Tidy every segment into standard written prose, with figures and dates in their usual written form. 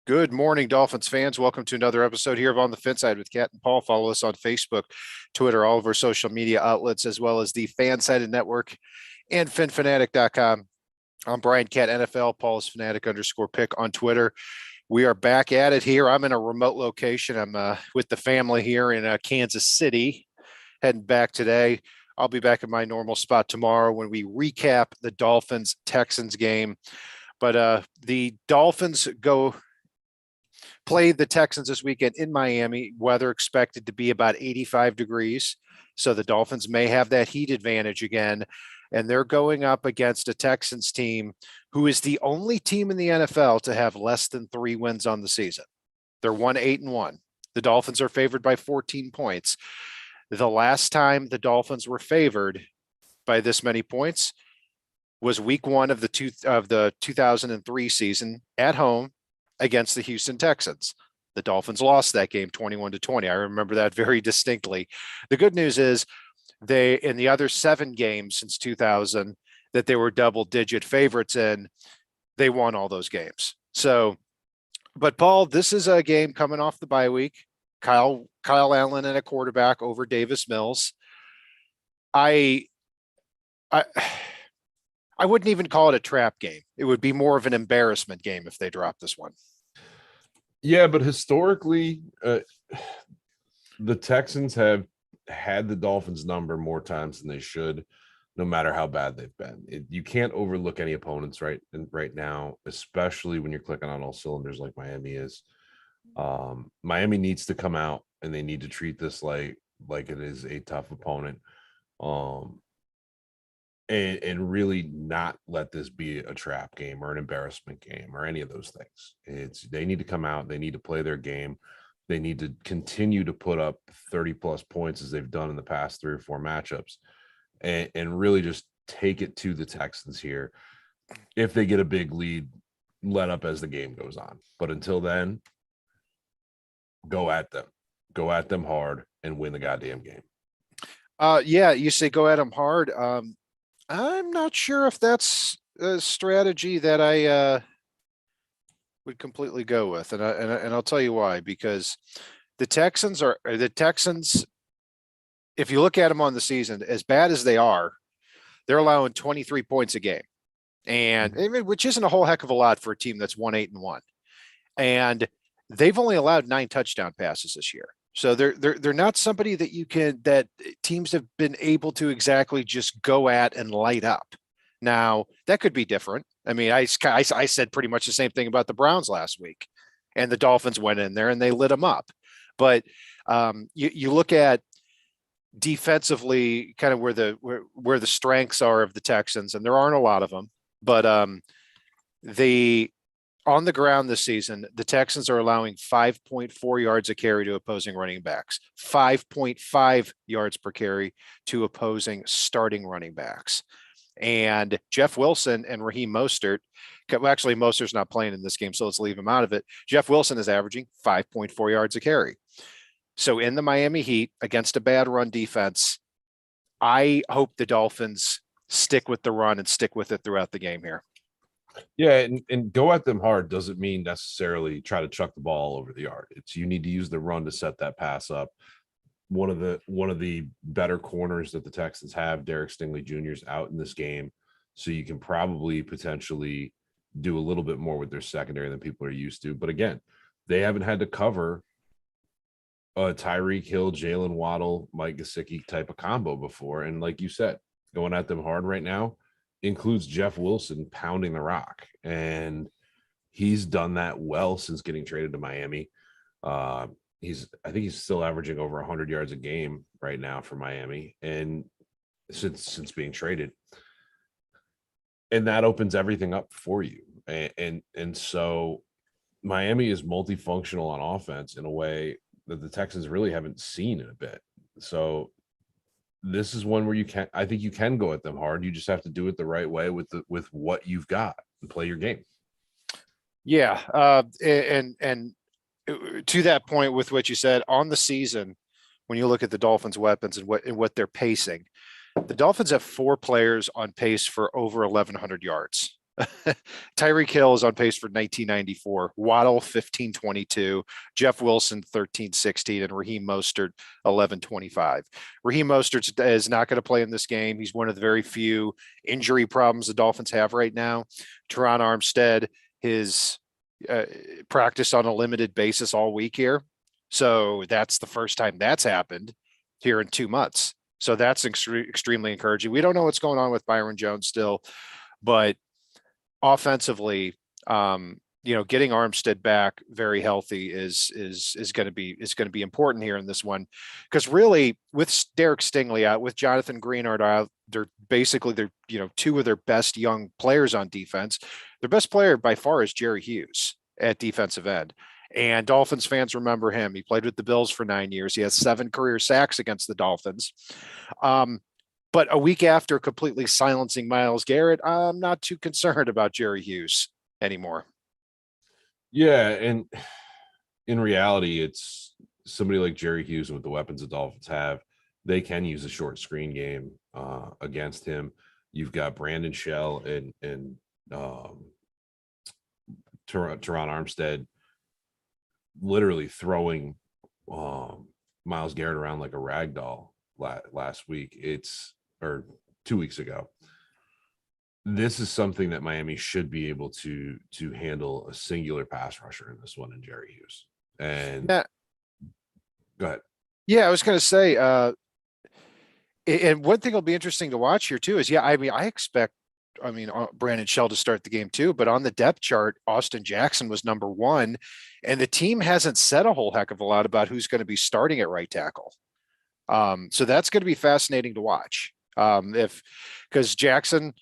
Good morning, Dolphins fans. Welcome to another episode here of On the FinSide with Kat and Paul. Follow us on Facebook, Twitter, all of our social media outlets, as well as the FanSided Network and FinFanatic.com. I'm Brian Cat NFL. Paul is Fanatic_pick on Twitter. We are back at it here. I'm in a remote location. I'm with the family here in Kansas City, heading back today. I'll be back in my normal spot tomorrow when we recap the Dolphins-Texans game. But the Dolphins play the Texans this weekend in Miami. Weather expected to be about 85 degrees. So the Dolphins may have that heat advantage again. And they're going up against a Texans team who is the only team in the NFL to have less than 3 wins on the season. They're 1-8-1. The Dolphins are favored by 14 points. The last time the Dolphins were favored by this many points was week 1 of the 2003 season at home against the Houston Texans. The Dolphins lost that game 21-20. I remember that very distinctly. The good news is they, in the other 7 games since 2000 that they were double-digit favorites in, they won all those games. So, but Paul, this is a game coming off the bye week. Kyle Allen and a quarterback over Davis Mills. I wouldn't even call it a trap game. It would be more of an embarrassment game if they dropped this one. Yeah, but historically, the Texans have had the Dolphins number more times than they should, no matter how bad they've been. You can't overlook any opponents right now, especially when you're clicking on all cylinders like Miami is. Miami needs to come out and they need to treat this like it is a tough opponent. And really not let this be a trap game or an embarrassment game or any of those things. They need to come out, they need to play their game. They need to continue to put up 30 plus points as they've done in the past 3 or 4 matchups and really just take it to the Texans here. If they get a big lead, let up as the game goes on. But until then, go at them hard and win the goddamn game. Yeah, you say go at them hard. I'm not sure if that's a strategy that I would completely go with, and I'll tell you why. Because the Texans, if you look at them on the season, as bad as they are, they're allowing 23 points a game, and which isn't a whole heck of a lot for a team that's 1-8-1, and they've only allowed 9 touchdown passes this year. So they're not somebody that teams have been able to exactly just go at and light up. Now that could be different. I mean, I said pretty much the same thing about the Browns last week, and the Dolphins went in there and they lit them up. But you look at defensively, kind of where the strengths are of the Texans, and there aren't a lot of them. But on the ground this season, the Texans are allowing 5.4 yards a carry to opposing running backs, 5.5 yards per carry to opposing starting running backs. And Jeff Wilson and Raheem Mostert, actually Mostert's not playing in this game, so let's leave him out of it. Jeff Wilson is averaging 5.4 yards a carry. So in the Miami Heat against a bad run defense, I hope the Dolphins stick with the run and stick with it throughout the game here. Yeah, and go at them hard doesn't mean necessarily try to chuck the ball over the yard. You need to use the run to set that pass up. One of the better corners that the Texans have, Derek Stingley Jr. is out in this game, so you can probably potentially do a little bit more with their secondary than people are used to. But again, they haven't had to cover a Tyreek Hill, Jalen Waddle, Mike Gesicki type of combo before. And like you said, going at them hard right now includes Jeff Wilson pounding the rock, and he's done that well since getting traded to Miami. I think he's still averaging over 100 yards a game right now for Miami, and since being traded, and that opens everything up for you. And so Miami is multifunctional on offense in a way that the Texans really haven't seen in a bit. So this is one where I think you can go at them hard. You just have to do it the right way with what you've got and play your game. Yeah. And to that point with what you said on the season, when you look at the Dolphins weapons and what they're pacing, the Dolphins have 4 players on pace for over 1,100 yards. Tyreek Hill is on pace for 1994. Waddle 1522. Jeff Wilson 1316, and Raheem Mostert 1125. Raheem Mostert is not going to play in this game. He's one of the very few injury problems the Dolphins have right now. Teron Armstead, his practiced on a limited basis all week here. So that's the first time that's happened here in 2 months. So that's extremely encouraging. We don't know what's going on with Byron Jones still, but offensively, getting Armstead back very healthy is going to be important here in this one, because really with Derek Stingley out, with Jonathan Greenard out, they're two of their best young players on defense. Their best player by far is Jerry Hughes at defensive end. And Dolphins fans remember him. He played with the Bills for 9 years. He has 7 career sacks against the Dolphins. But a week after completely silencing Myles Garrett, I'm not too concerned about Jerry Hughes anymore. Yeah, and in reality, it's somebody like Jerry Hughes with the weapons the Dolphins have. They can use a short screen game against him. You've got Brandon Shell and Teron Armstead literally throwing Myles Garrett around like a rag doll last week. Or 2 weeks ago. This is something that Miami should be able to handle, a singular pass rusher in this one, in Jerry Hughes. And go ahead. Yeah, I was going to say, and one thing will be interesting to watch here too is, I expect Brandon Shell to start the game too, but on the depth chart, Austin Jackson was number 1, and the team hasn't said a whole heck of a lot about who's going to be starting at right tackle. So that's going to be fascinating to watch. Because Jackson,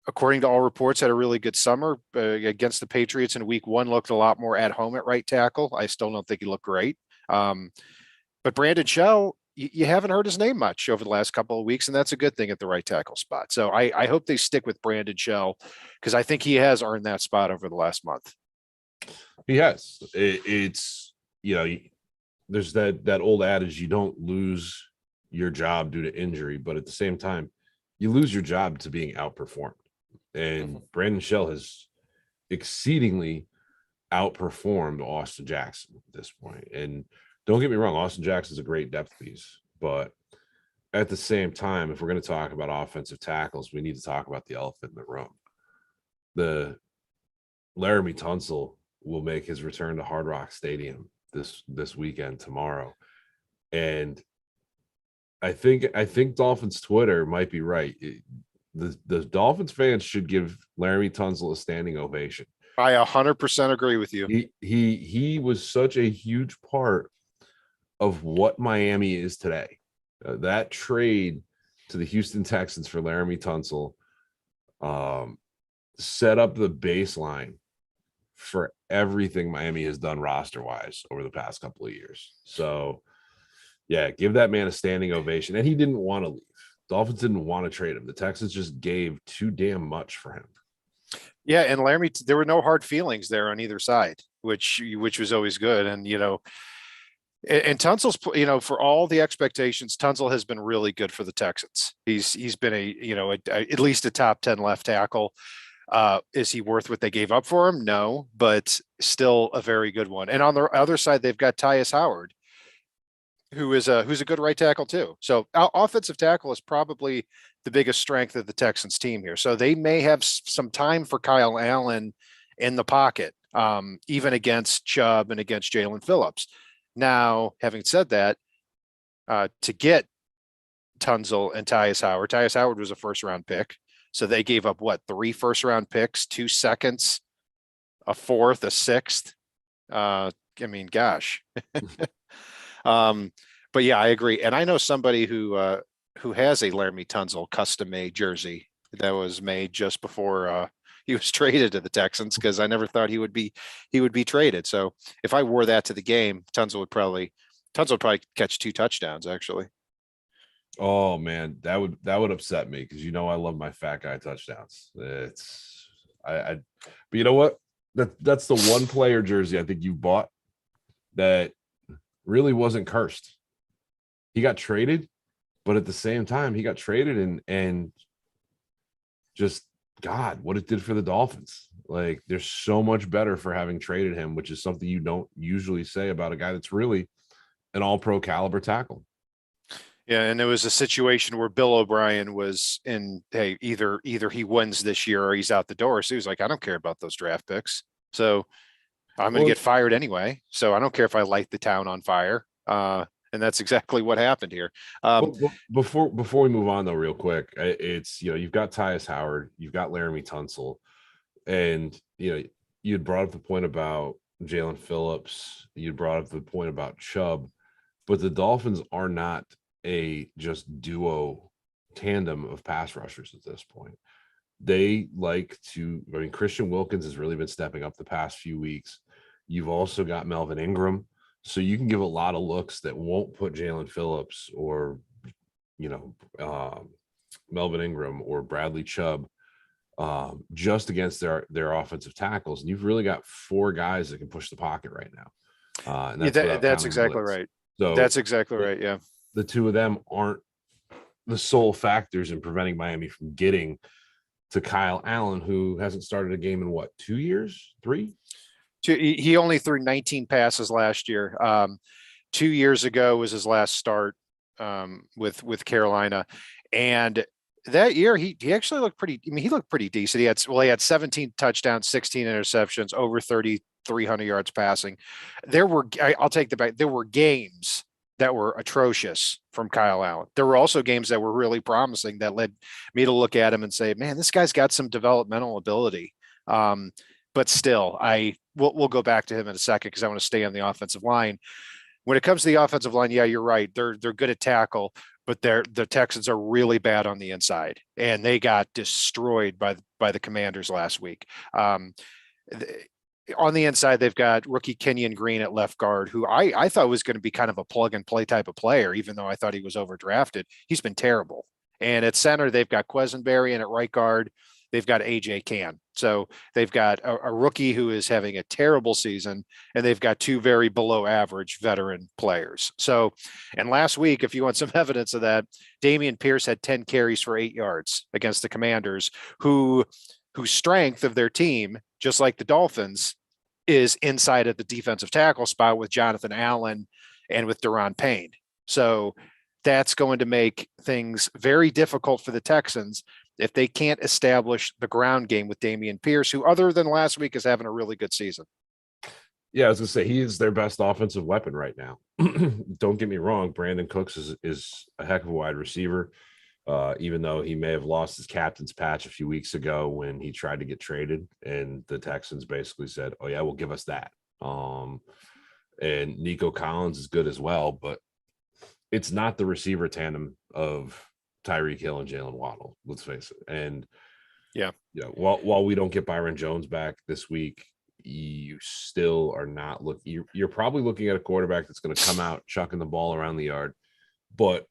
according to all reports, had a really good summer against the Patriots in week 1, looked a lot more at home at right tackle. I still don't think he looked great. But Brandon Shell, you haven't heard his name much over the last couple of weeks, and that's a good thing at the right tackle spot. So I hope they stick with Brandon Shell, because I think he has earned that spot over the last month. He has. It's there's that old adage, you don't lose your job due to injury, but at the same time, you lose your job to being outperformed. And Brandon Shell has exceedingly outperformed Austin Jackson at this point. And don't get me wrong, Austin Jackson is a great depth piece, but at the same time, if we're going to talk about offensive tackles, we need to talk about the elephant in the room. The Laramie Tunsil will make his return to Hard Rock Stadium this weekend, tomorrow. And I think Dolphins Twitter might be right. The Dolphins fans should give Laramie Tunsil a standing ovation. I 100% agree with you. He was such a huge part of what Miami is today. That trade to the Houston Texans for Laramie Tunsil set up the baseline for everything Miami has done roster-wise over the past couple of years. So, yeah, give that man a standing ovation. And he didn't want to leave. Dolphins didn't want to trade him. The Texans just gave too damn much for him. Yeah, and Laramie, there were no hard feelings there on either side, which was always good. And and Tunsil's, for all the expectations, Tunsil has been really good for the Texans. He's been at least a top 10 left tackle. Is he worth what they gave up for him? No, but still a very good one. And on the other side, they've got Tyus Howard, who's a good right tackle too. So offensive tackle is probably the biggest strength of the Texans team here. So they may have some time for Kyle Allen in the pocket, even against Chubb and against Jalen Phillips. Now, having said that, to get Tunsil and Tyus Howard was a first-round pick. So they gave up 3 first-round picks, 2 seconds, a 4th, a 6th. Gosh. But yeah, I agree. And I know somebody who has a Laramie Tunsil custom-made jersey that was made just before he was traded to the Texans, because I never thought he would be traded. So if I wore that to the game, Tunsil would probably catch 2 touchdowns, actually. Oh man, that would upset me, because I love my fat guy touchdowns. But you know what? That's the one player jersey I think you bought that really wasn't cursed. He got traded, but at the same time, he got traded and just God, what it did for the Dolphins. Like, they're so much better for having traded him, which is something you don't usually say about a guy that's really an all-pro caliber tackle. Yeah, and it was a situation where Bill O'Brien was in, hey, either he wins this year or he's out the door. So he was like, I don't care about those draft picks. So I'm going to Well, get fired anyway. So I don't care if I light the town on fire. And that's exactly what happened here. Um, before we move on though, real quick, it's, you've got Tyus Howard, you've got Laramie Tunsil, and you had brought up the point about Jalen Phillips, you brought up the point about Chubb, but the Dolphins are not a just duo tandem of pass rushers at this point. They like to, I mean, Christian Wilkins has really been stepping up the past few weeks. You've also got Melvin Ingram. So you can give a lot of looks that won't put Jalen Phillips or, you know, Melvin Ingram or Bradley Chubb just against their offensive tackles. And you've really got four guys that can push the pocket right now. And yeah, that's without that's counting exactly blitz. right. So That's exactly right. Yeah. the two of them aren't the sole factors in preventing Miami from getting to Kyle Allen, who hasn't started a game in what, 2 years, 3? He only threw 19 passes last year. 2 years ago was his last start with Carolina, and that year he actually looked pretty. I mean, he looked pretty decent. He had 17 touchdowns, 16 interceptions, over 3,300 yards passing. I'll take the back. There were games that were atrocious from Kyle Allen. There were also games that were really promising that led me to look at him and say, man, this guy's got some developmental ability. But still, we'll go back to him in a second because I want to stay on the offensive line. When it comes to the offensive line, yeah, you're right. They're good at tackle, but the Texans are really bad on the inside, and they got destroyed by the Commanders last week. On the inside, they've got rookie Kenyon Green at left guard, who I thought was going to be kind of a plug and play type of player, even though I thought he was overdrafted. He's been terrible. And at center, they've got Quesenberry, and at right guard, they've got AJ Can. So they've got a rookie who is having a terrible season, and they've got two very below average veteran players. So, and last week, if you want some evidence of that, Damian Pierce had 10 carries for 8 yards against the Commanders, whose strength of their team, just like the Dolphins, is inside at the defensive tackle spot with Jonathan Allen and with Daron Payne. So that's going to make things very difficult for the Texans if they can't establish the ground game with Damian Pierce, who other than last week is having a really good season. Yeah, I was gonna say he is their best offensive weapon right now. Don't get me wrong, Brandon Cooks is a heck of a wide receiver. Even though he may have lost his captain's patch a few weeks ago when he tried to get traded, and the Texans basically said, "Oh yeah, we'll give us that." And Nico Collins is good as well, but it's not the receiver tandem of Tyreek Hill and Jalen Waddle. Let's face it. And yeah, while we don't get Byron Jones back this week, you still are not looking. You're probably looking at a quarterback that's going to come out chucking the ball around the yard, but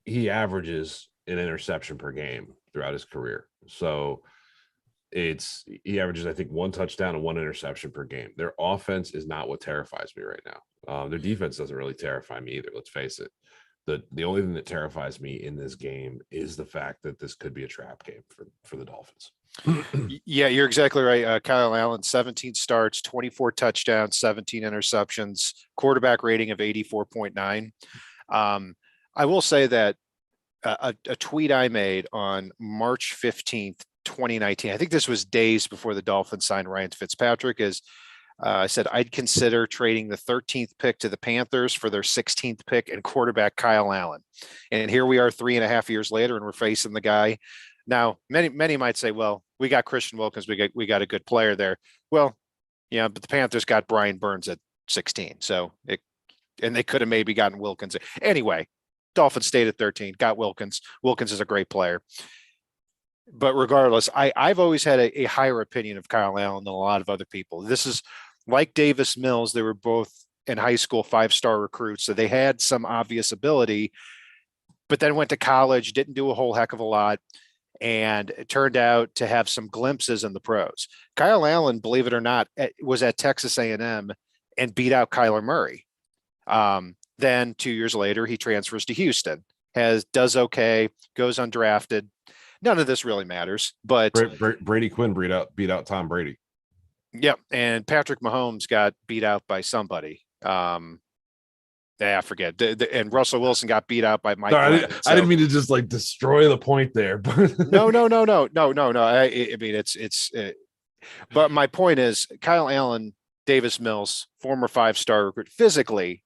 he averages an interception per game throughout his career. So he averages, I think, 1 touchdown and 1 interception per game. Their offense is not what terrifies me right now. Their defense doesn't really terrify me either. Let's face it. The only thing that terrifies me in this game is the fact that this could be a trap game for the Dolphins. Yeah, you're exactly right. Kyle Allen, 17 starts, 24 touchdowns, 17 interceptions, quarterback rating of 84.9. I will say that a tweet I made on March 15th, 2019, I think this was days before the Dolphins signed Ryan Fitzpatrick, is I said I'd consider trading the 13th pick to the Panthers for their 16th pick and quarterback Kyle Allen. And here we are 3.5 years later, and we're facing the guy. Now, many might say, well, we got Christian Wilkins, we got a good player there. Well, yeah, but the Panthers got Brian Burns at 16. So and they could have maybe gotten Wilkins. Anyway, Dolphins stayed at 13, got Wilkins. Wilkins is a great player. But regardless, I've always had a higher opinion of Kyle Allen than a lot of other people. This is like Davis Mills. They were both in high school 5-star recruits, so they had some obvious ability, but then went to college, didn't do a whole heck of a lot, and it turned out to have some glimpses in the pros. Kyle Allen, believe it or not, was at Texas A&M and beat out Kyler Murray. Then 2 years later, he transfers to Houston, does okay, goes undrafted. none of this really matters. But Brady Quinn beat out Tom Brady. yep, and Patrick Mahomes got beat out by somebody. I forget. And Russell Wilson got beat out by Mike Glennon. I didn't mean to just like destroy the point there, but no. I mean, but my point is, Kyle Allen, Davis Mills, former 5-star recruit, physically,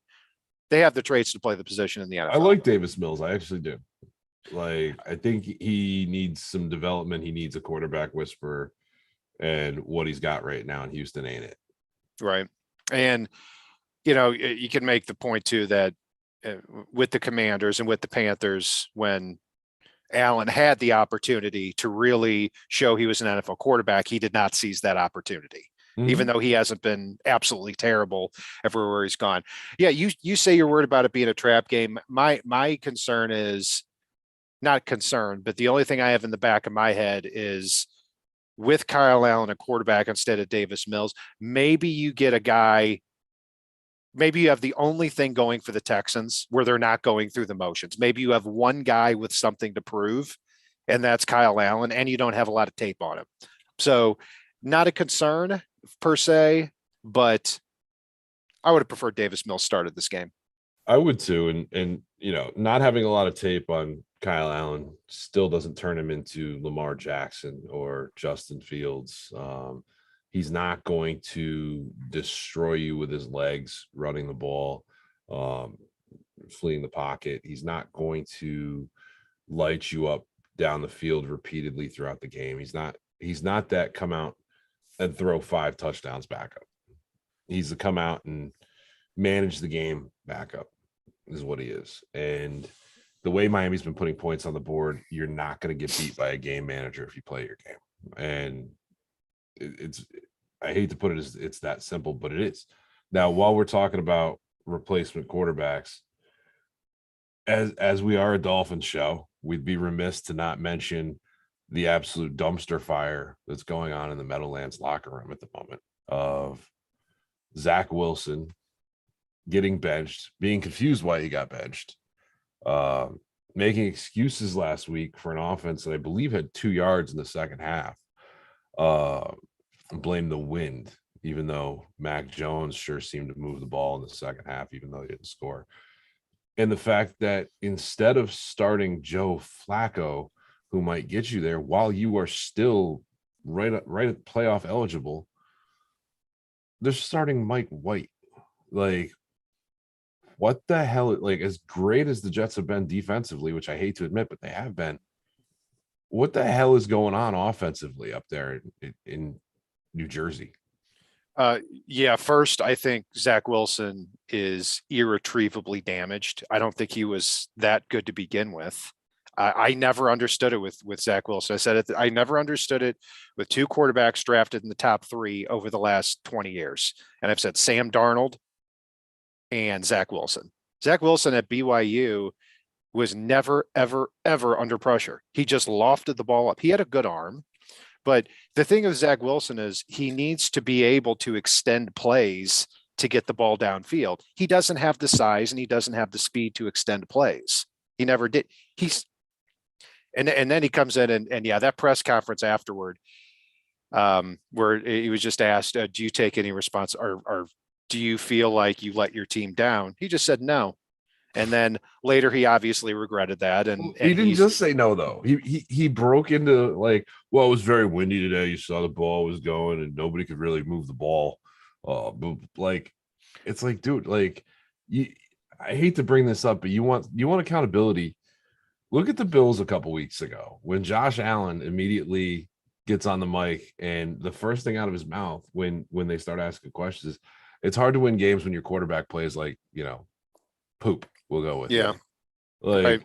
they have the traits to play the position in the NFL. I like Davis Mills. I actually do. Like, I think he needs some development. He needs a quarterback whisperer, and what he's got right now in Houston ain't it. Right. And, you can make the point too that with the Commanders and with the Panthers, when Allen had the opportunity to really show he was an NFL quarterback, he did not seize that opportunity, even though he hasn't been absolutely terrible everywhere he's gone. Yeah, you say you're worried about it being a trap game. My concern is not concerned, but the only thing I have in the back of my head is with Kyle Allen, a quarterback instead of Davis Mills, maybe you get a guy. Maybe you have the only thing going for the Texans where they're not going through the motions. Maybe you have one guy with something to prove, and that's Kyle Allen, and you don't have a lot of tape on him. So not a concern per se, but I would have preferred Davis Mills started this game. I would too. And not having a lot of tape on Kyle Allen still doesn't turn him into Lamar Jackson or Justin Fields. He's not going to destroy you with his legs running the ball, fleeing the pocket. He's not going to light you up down the field repeatedly throughout the game. He's not that come out and throw 5 touchdowns backup. He's a come out and manage the game backup is what he is. And the way Miami's been putting points on the board, you're not going to get beat by a game manager if you play your game. And I hate to put it as it's that simple, but it is. Now, while we're talking about replacement quarterbacks, as we are a Dolphins show, we'd be remiss to not mention the absolute dumpster fire that's going on in the Meadowlands locker room at the moment of Zach Wilson getting benched, being confused why he got benched, making excuses last week for an offense that I believe had 2 yards in the second half. Blame the wind, even though Mac Jones sure seemed to move the ball in the second half, even though he didn't score. And the fact that instead of starting Joe Flacco, who might get you there while you are still right at playoff eligible, they're starting Mike White. Like, what the hell? Like, as great as the Jets have been defensively, which I hate to admit, but they have been, what the hell is going on offensively up there in New Jersey? Yeah, first, I think Zach Wilson is irretrievably damaged. I don't think he was that good to begin with. I never understood it with Zach Wilson. I said it. I never understood it with 2 quarterbacks drafted in the top 3 over the last 20 years. And I've said Sam Darnold and Zach Wilson. Zach Wilson at BYU was never, ever, ever under pressure. He just lofted the ball up. He had a good arm. But the thing of Zach Wilson is he needs to be able to extend plays to get the ball downfield. He doesn't have the size and he doesn't have the speed to extend plays. He never did. And then he comes in and yeah, that press conference afterward, where he was just asked, do you take any response or do you feel like you let your team down? He just said no. And then later he obviously regretted that. And he didn't just say no, though. He broke into like, well, it was very windy today. You saw the ball was going and nobody could really move the ball. But like, it's like, dude, like I hate to bring this up, but you want accountability. Look at the Bills a couple weeks ago when Josh Allen immediately gets on the mic and the first thing out of his mouth when they start asking questions is, it's hard to win games when your quarterback plays like, poop. We'll go with yeah. it. Like, right.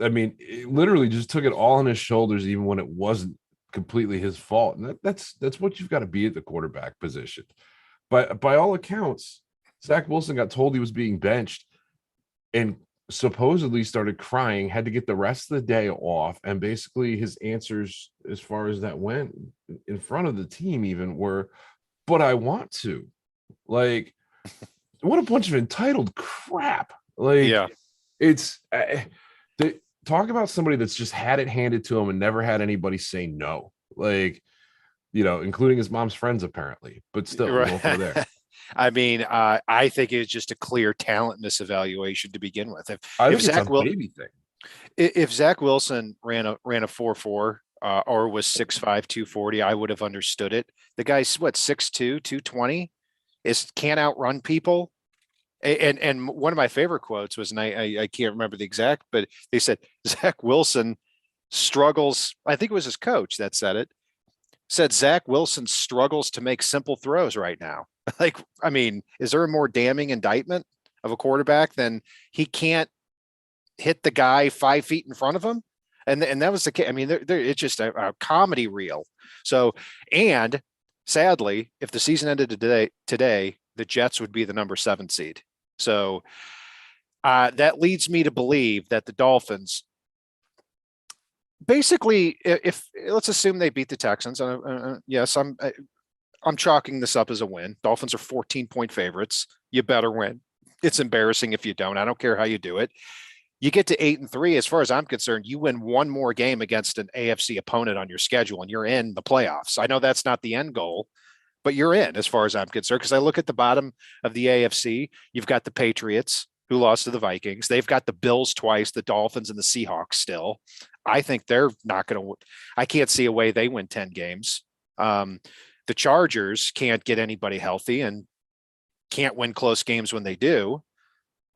I mean, it literally just took it all on his shoulders, even when it wasn't completely his fault. And that's what you've got to be at the quarterback position. But by all accounts, Zach Wilson got told he was being benched and supposedly started crying, had to get the rest of the day off. And basically his answers, as far as that went in front of the team even, were, but I want to. Like, what a bunch of entitled crap. Like, yeah, it's talk about somebody that's just had it handed to him and never had anybody say no. Like, including his mom's friends, apparently. But still, we won't go Right. there. I mean, I think it's just a clear talent misevaluation to begin with. I If think it's a Zach will, baby thing. if Zach Wilson ran a 4.4 or was 6'5", 240, I would have understood it. The guy's what, 6'2", 220, can't outrun people. And one of my favorite quotes was, and I can't remember the exact, but they said Zach Wilson struggles. I think it was his coach that said it. Said Zach Wilson struggles to make simple throws right now. Like, I mean, is there a more damning indictment of a quarterback than he can't hit the guy 5 feet in front of him? And that was the case. I mean, it's just a comedy reel. So, and sadly, if the season ended today, the Jets would be the number 7 seed. So that leads me to believe that the Dolphins, basically, if let's assume they beat the Texans, yes, I'm chalking this up as a win. Dolphins are 14-point favorites. You better win. It's embarrassing if you don't. I don't care how you do it. You get to 8-3. As far as I'm concerned, you win one more game against an AFC opponent on your schedule, and you're in the playoffs. I know that's not the end goal, but you're in as far as I'm concerned. Because I look at the bottom of the AFC, you've got the Patriots who lost to the Vikings. They've got the Bills twice, the Dolphins and the Seahawks still. I think they're not going to. I can't see a way they win 10 games. The Chargers can't get anybody healthy and can't win close games when they do.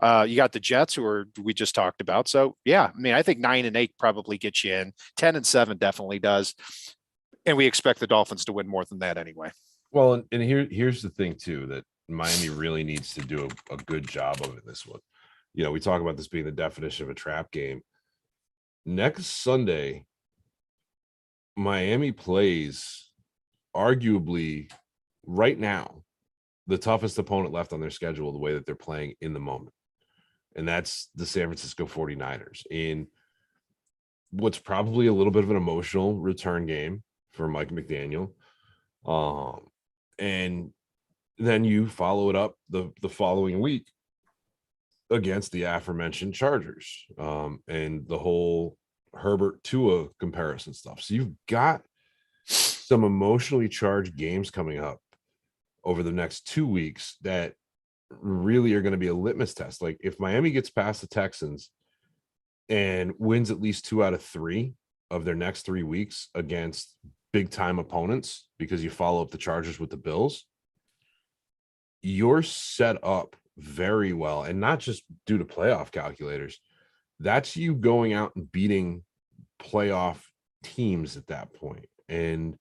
You got the Jets, we just talked about. So yeah, I mean, I think 9-8 probably gets you in. 10-7 definitely does, and we expect the Dolphins to win more than that anyway. Well, and here's the thing too, that Miami really needs to do a good job of in this one. We talk about this being the definition of a trap game. Next Sunday, Miami plays arguably right now the toughest opponent left on their schedule, the way that they're playing in the moment. And that's the San Francisco 49ers in what's probably a little bit of an emotional return game for Mike McDaniel. And then you follow it up the following week against the aforementioned Chargers, and the whole Herbert Tua comparison stuff. So you've got some emotionally charged games coming up over the next 2 weeks that really are going to be a litmus test. Like, if Miami gets past the Texans and wins at least 2 out of 3 of their next 3 weeks against big time opponents, because you follow up the Chargers with the Bills, you're set up very well. And not just due to playoff calculators, that's you going out and beating playoff teams at that point and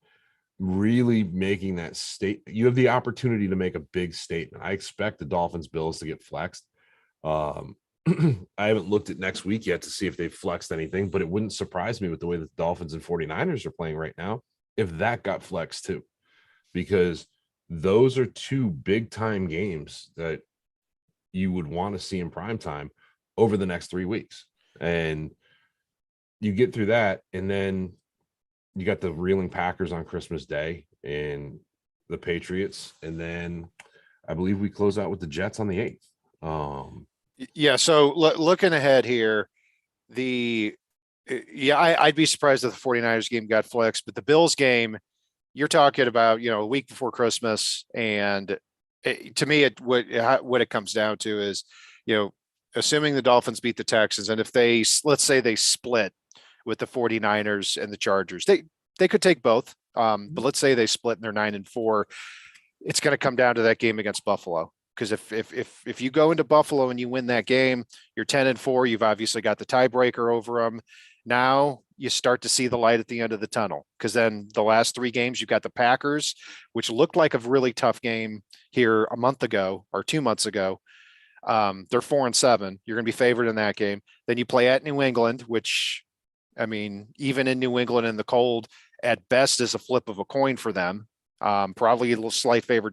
really making that state. You have the opportunity to make a big statement. I expect the Dolphins Bills to get flexed. I haven't looked at next week yet to see if they've flexed anything, but it wouldn't surprise me with the way that the Dolphins and 49ers are playing right now if that got flexed too, because those are 2 big time games that you would want to see in prime time over the next 3 weeks. And you get through that, and then you got the reeling Packers on Christmas Day and the Patriots. And then I believe we close out with the Jets on the 8th. Yeah. So looking ahead here, I'd be surprised if the 49ers game got flexed, but the Bills game, you're talking about, a week before Christmas. And to me, what it comes down to is, assuming the Dolphins beat the Texans, and if let's say they split with the 49ers and the Chargers, they could take both. But let's say they split and they're 9-4. It's going to come down to that game against Buffalo. Because if you go into Buffalo and you win that game, you're 10-4. You've obviously got the tiebreaker over them. Now you start to see the light at the end of the tunnel. Because then the last 3 games, you've got the Packers, which looked like a really tough game here a month ago or 2 months ago. They're 4-7. You're going to be favored in that game. Then you play at New England, which, I mean, even in New England in the cold, at best is a flip of a coin for them. Probably a little slight favor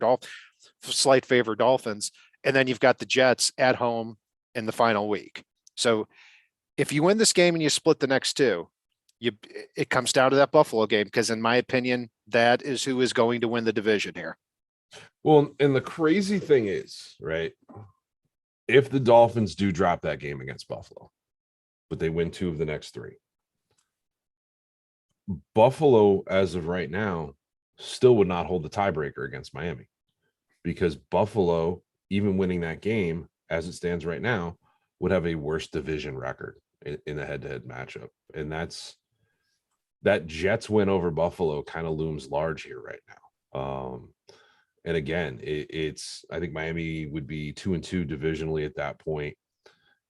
Dolphins. And then you've got the Jets at home in the final week. So if you win this game and you split the next 2, it comes down to that Buffalo game, because in my opinion, that is who is going to win the division here. Well, and the crazy thing is, right, if the Dolphins do drop that game against Buffalo, but they win 2 of the next 3. Buffalo, as of right now, still would not hold the tiebreaker against Miami, because Buffalo, even winning that game as it stands right now, would have a worse division record in a head-to-head matchup. And that Jets win over Buffalo kind of looms large here right now. And again, it's I think Miami would be 2-2 divisionally at that point.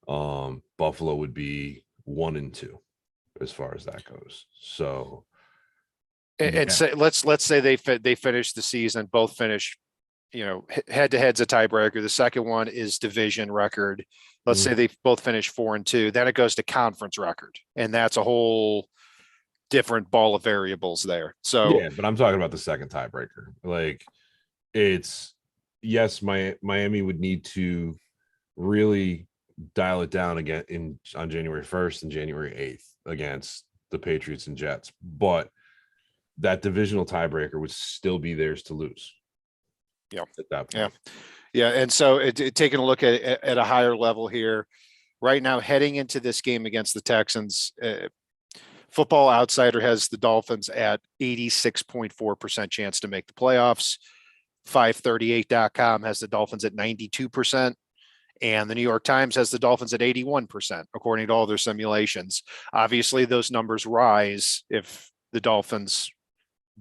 Buffalo would be 1-2 as far as that goes. So, and say, let's say they finish the season, both finish, head to head's a tiebreaker. The second one is division record. Let's say they both finish 4-2. Then it goes to conference record, and that's a whole different ball of variables there. So yeah, but I'm talking about the second tiebreaker. Like, it's yes, Miami would need to really dial it down again on January 1st and January 8th against the Patriots and Jets, but that divisional tiebreaker would still be theirs to lose. Yeah, at that point. Yeah. And so taking a look at a higher level here right now, heading into this game against the Texans, Football Outsider has the Dolphins at 86.4% chance to make the playoffs. 538.com has the Dolphins at 92%. And the New York Times has the Dolphins at 81%, according to all their simulations. Obviously, those numbers rise if the Dolphins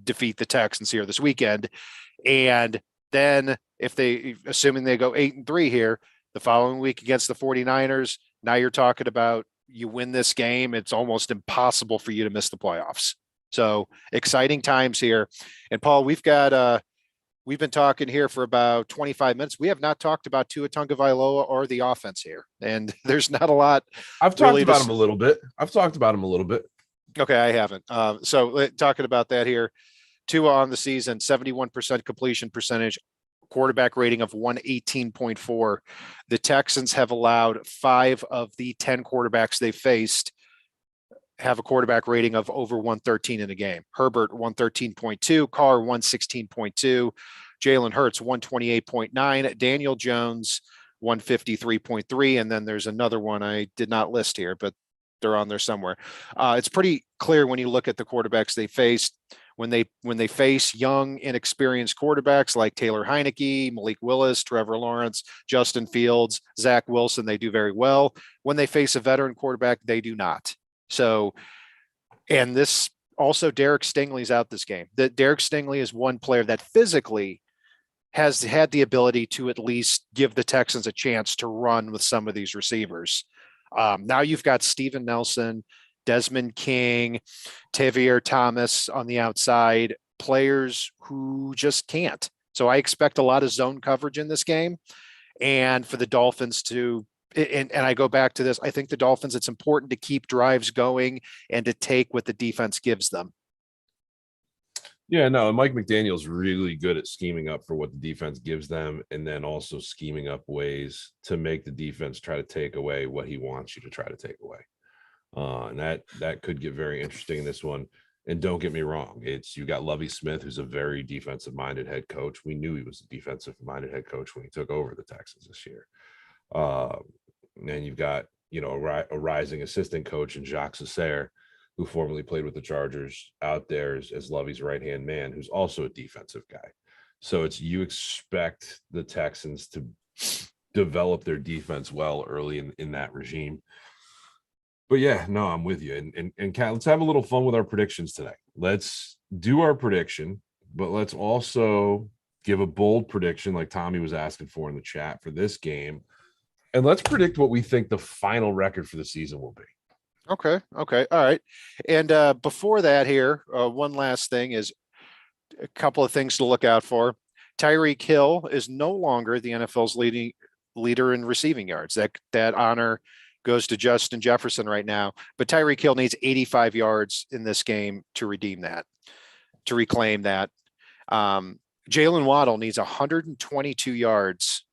defeat the Texans here this weekend. And then assuming they go 8-3 here, the following week against the 49ers, now you're talking about you win this game, it's almost impossible for you to miss the playoffs. So exciting times here. And Paul, we've been talking here for about 25 minutes. We have not talked about Tua Tagovailoa or the offense here, and there's not a lot. I've talked about him a little bit. Okay, I haven't. So talking about that here, Tua on the season, 71% completion percentage, quarterback rating of 118.4. The Texans have allowed 5 of the 10 quarterbacks they faced have a quarterback rating of over 113 in a game. Herbert 113.2, Carr 116.2, Jalen Hurts 128.9, Daniel Jones 153.3, and then there's another one I did not list here, but they're on there somewhere. It's pretty clear when you look at the quarterbacks they faced. When they face young, inexperienced quarterbacks like Taylor Heineke, Malik Willis, Trevor Lawrence, Justin Fields, Zach Wilson, they do very well. When they face a veteran quarterback, they do not. So, and this also, Derek Stingley's out this game. Derek Stingley is one player that physically has had the ability to at least give the Texans a chance to run with some of these receivers. Now you've got Steven Nelson, Desmond King, Tavier Thomas on the outside, players who just can't. So I expect a lot of zone coverage in this game. And for the Dolphins to, and I go back to this, I think the Dolphins, it's important to keep drives going and to take what the defense gives them. Yeah, no, Mike McDaniel's really good at scheming up for what the defense gives them, and then also scheming up ways to make the defense try to take away what he wants you to try to take away. And that could get very interesting in this one. And don't get me wrong, you got Lovie Smith, who's a very defensive-minded head coach. We knew he was a defensive-minded head coach when he took over the Texans this year. And you've got a rising assistant coach in Jacques Cesare, who formerly played with the Chargers, out there as Lovie's right-hand man, who's also a defensive guy. So you expect the Texans to develop their defense well early in that regime. But yeah, no, I'm with you. And Kat, let's have a little fun with our predictions today. Let's do our prediction, but let's also give a bold prediction like Tommy was asking for in the chat for this game. And let's predict what we think the final record for the season will be. Okay. All right. And before that here, one last thing is a couple of things to look out for. Tyreek Hill is no longer the NFL's leader in receiving yards. That honor goes to Justin Jefferson right now, but Tyreek Hill needs 85 yards in this game to reclaim that. Jalen Waddle needs 122 yards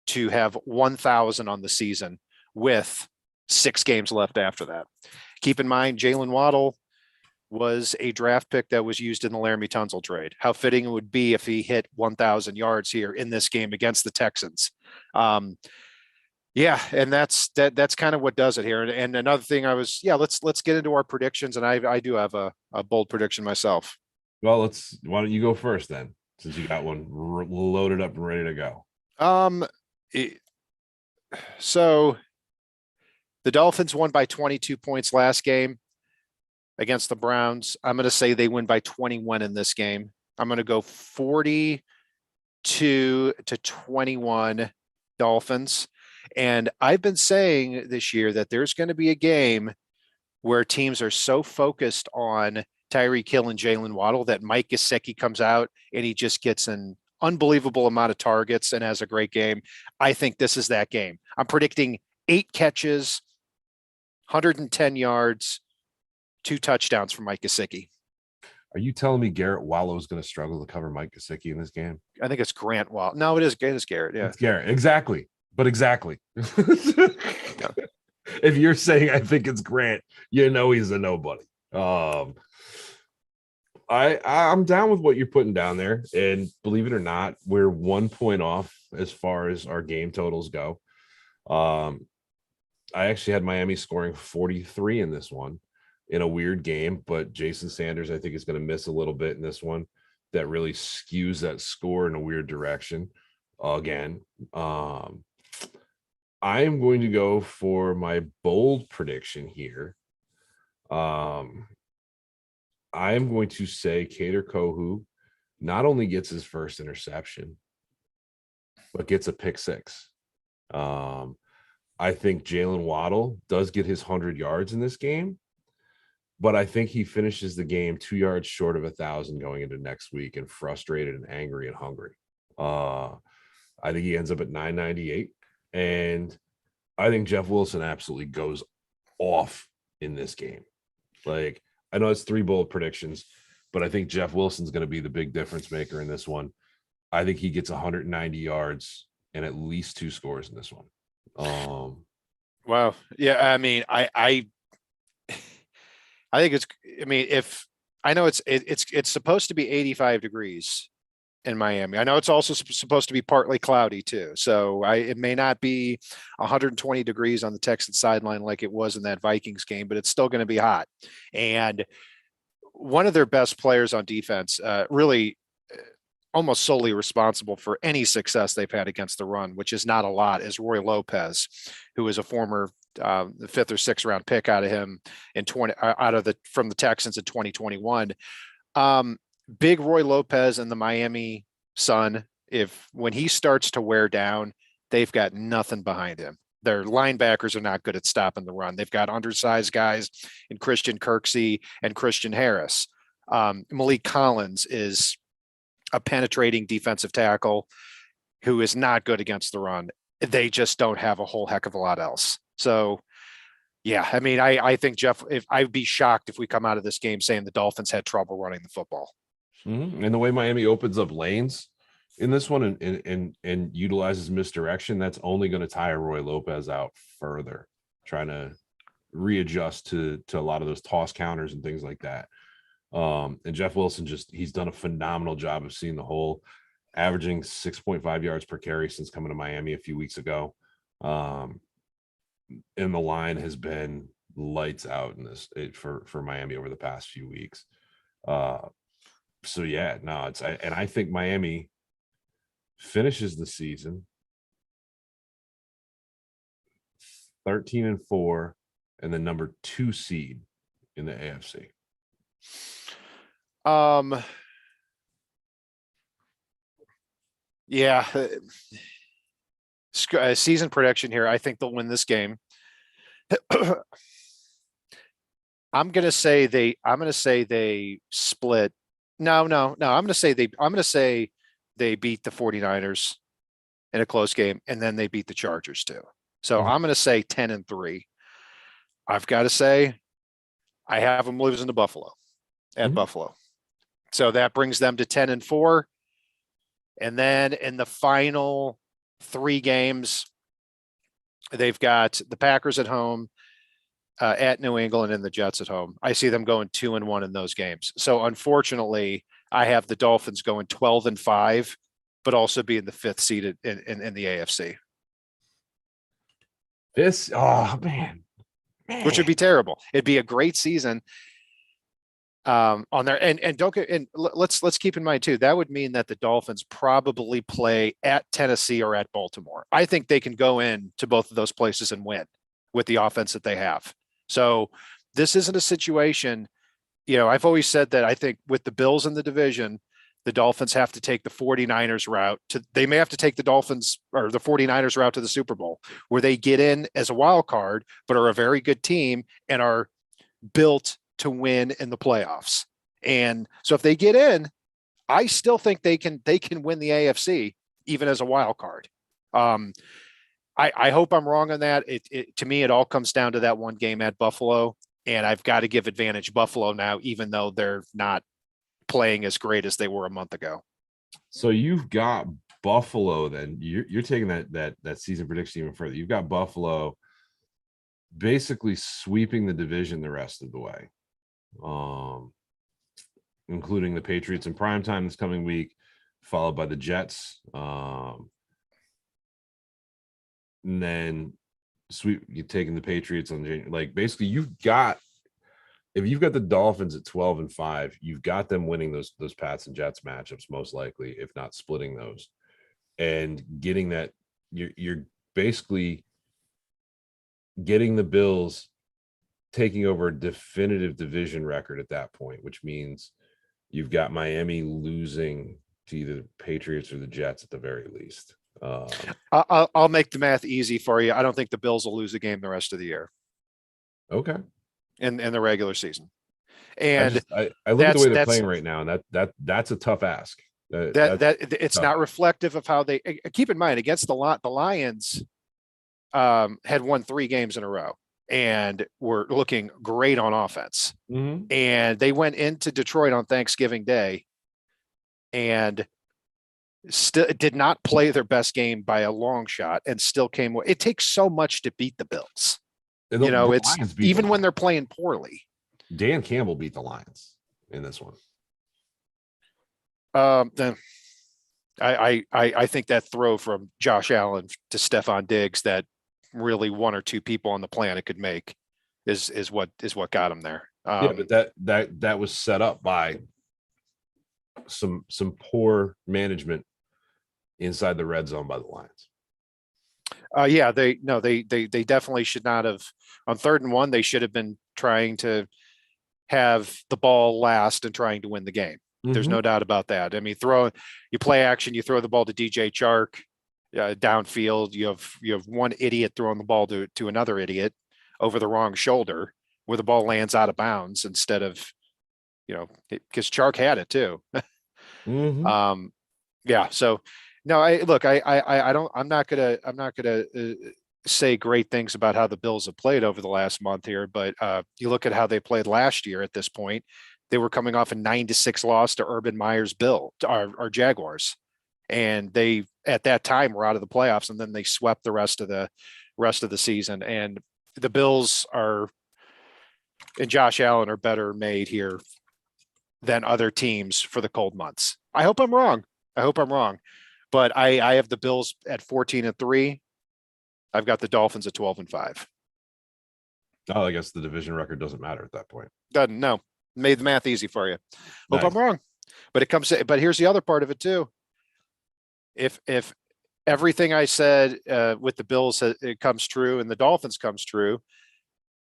to have 1,000 on the season with 6 games left after that. Keep in mind, Jalen Waddle was a draft pick that was used in the Laramie Tunsil trade. How fitting it would be if he hit 1,000 yards here in this game against the Texans. Yeah, and that's kind of what does it here. And another thing let's get into our predictions. And I do have a bold prediction myself. Well, why don't you go first then, since you got one loaded up and ready to go? Um, so the Dolphins won by 22 points last game against the Browns. I'm going to say they win by 21 in this game. I'm going to go 42-21 Dolphins. And I've been saying this year that there's going to be a game where teams are so focused on Tyreek Hill and Jalen Waddle that Mike Gesicki comes out and he just gets an unbelievable amount of targets and has a great game. I think this is that game. I'm predicting 8 catches, 110 yards, 2 touchdowns from Mike Gesicki. Are you telling me Garrett Wallow is going to struggle to cover Mike Gesicki in this game? I think it's Grant Wall. No, it is Garrett. Yeah. It's Garrett. Exactly. But exactly. If you're saying I think it's Grant, you know he's a nobody. I'm down with what you're putting down there. And believe it or not, we're 1 point off as far as our game totals go. I actually had Miami scoring 43 in this one in a weird game, but Jason Sanders, I think, is going to miss a little bit in this one. That really skews that score in a weird direction. Again, I am going to go for my bold prediction here. I am going to say Kader Kohu not only gets his first interception, but gets a pick six. I think Jalen Waddle does get his 100 yards in this game, but I think he finishes the game 2 yards short of 1,000 going into next week and frustrated and angry and hungry. I think he ends up at 998. And I think Jeff Wilson absolutely goes off in this game. Like, I know it's 3 bold predictions, but I think Jeff Wilson's going to be the big difference maker in this one. I think he gets 190 yards and at least 2 scores in this one. Wow. Yeah. I mean, I think it's, I mean, if I know it's supposed to be 85 degrees in Miami. I know it's also supposed to be partly cloudy too. So it may not be 120 degrees on the Texans sideline like it was in that Vikings game, but it's still going to be hot. And one of their best players on defense, really almost solely responsible for any success they've had against the run, which is not a lot, is Roy Lopez, who is a former the 5th or 6th round pick out of him from the Texans in 2021. Big Roy Lopez and the Miami Sun, when he starts to wear down, they've got nothing behind him. Their linebackers are not good at stopping the run. They've got undersized guys in Christian Kirksey and Christian Harris. Malik Collins is a penetrating defensive tackle who is not good against the run. They just don't have a whole heck of a lot else. So, yeah, I mean, I think I'd be shocked if we come out of this game saying the Dolphins had trouble running the football. Mm-hmm. And the way Miami opens up lanes in this one and utilizes misdirection, that's only going to tire Roy Lopez out further, trying to readjust to a lot of those toss counters and things like that. And Jeff Wilson he's done a phenomenal job of seeing the hole, averaging 6.5 yards per carry since coming to Miami a few weeks ago. And the line has been lights out in this for Miami over the past few weeks. So yeah, no, and I think Miami finishes the season 13-4 and the number 2 seed in the AFC. Yeah. Season prediction here. I think they'll win this game. I'm going to say they split. No. I'm going to say they beat the 49ers in a close game, and then they beat the Chargers too. So I'm going to say 10-3. I've got to say I have them losing to Buffalo at Buffalo. So that brings them to 10-4. And then in the final 3 games, they've got the Packers at home, at New England, and the Jets at home. I see them going 2-1 in those games. So unfortunately, I have the Dolphins going 12-5, but also being the 5th seed in the AFC. This, oh man, which would be terrible. It'd be a great season on there. And don't get, and let's keep in mind too, that would mean that the Dolphins probably play at Tennessee or at Baltimore. I think they can go in to both of those places and win with the offense that they have. So this isn't a situation, I've always said that I think with the Bills in the division, the Dolphins have to take the 49ers route they may have to take the Dolphins or the 49ers route to the Super Bowl, where they get in as a wild card, but are a very good team and are built to win in the playoffs. And so if they get in, I still think they can win the AFC even as a wild card. I hope I'm wrong on that. To me, it all comes down to that one game at Buffalo, and I've got to give advantage Buffalo now, even though they're not playing as great as they were a month ago. So you've got Buffalo. Then you're taking that season prediction even further. You've got Buffalo basically sweeping the division the rest of the way, including the Patriots in primetime this coming week, followed by the Jets. And then you're taking the Patriots on January. Like basically if you've got the Dolphins at 12-5, you've got them winning those Pats and Jets matchups, most likely, if not splitting those, and getting that. You're basically getting the Bills taking over a definitive division record at that point, which means you've got Miami losing to either the Patriots or the Jets at the very least. I'll make the math easy for you. I don't think the Bills will lose a game the rest of the year. Okay. In the regular season. And I look at the way they're playing right now, and that's a tough ask. It's not reflective of how they keep in mind against the Lions had won 3 games in a row and were looking great on offense. Mm-hmm. And they went into Detroit on Thanksgiving Day and still did not play their best game by a long shot and still came. It takes so much to beat the Bills. It's even when they're playing poorly. Dan Campbell beat the Lions in this one. Then I think that throw from Josh Allen to Stephon Diggs that really one or two people on the planet could make is what got him there. But that was set up by some poor management inside the red zone by the Lions. They definitely should not have. On 3rd and 1, they should have been trying to have the ball last and trying to win the game. Mm-hmm. There's no doubt about that. I mean, you play action, you throw the ball to DJ Chark downfield. You have one idiot throwing the ball to another idiot over the wrong shoulder where the ball lands out of bounds instead of, because Chark had it too. Mm-hmm. So no, I'm not gonna say great things about how the Bills have played over the last month here, but you look at how they played last year at this point. They were coming off a 9-6 loss to Urban Meyer's our Jaguars. And they, at that time, were out of the playoffs, and then they swept the rest of the season. And the Bills and Josh Allen are better made here than other teams for the cold months. I hope I'm wrong. But I have the Bills at 14-3. I've got the Dolphins at 12-5. Oh, I guess the division record doesn't matter at that point. Doesn't. No. Made the math easy for you. Hope Nice. I'm wrong. But here's the other part of it too. If everything I said with the Bills it comes true and the Dolphins comes true,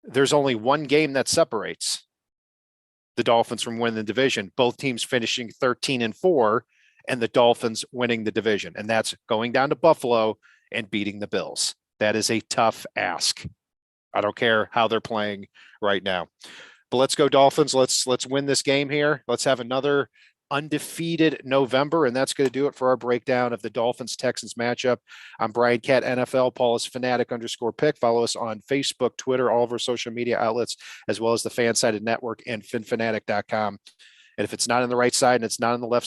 there's only one game that separates the Dolphins from winning the division. Both teams finishing 13-4 and the Dolphins winning the division. And that's going down to Buffalo and beating the Bills. That is a tough ask. I don't care how they're playing right now. But let's go Dolphins. Let's win this game here. Let's have another undefeated November, and that's going to do it for our breakdown of the Dolphins-Texans matchup. I'm Brian Cat NFL. Paul is Fanatic_Pick. Follow us on Facebook, Twitter, all of our social media outlets, as well as the FanSide Network and FinFanatic.com. And if it's not on the right side and it's not on the left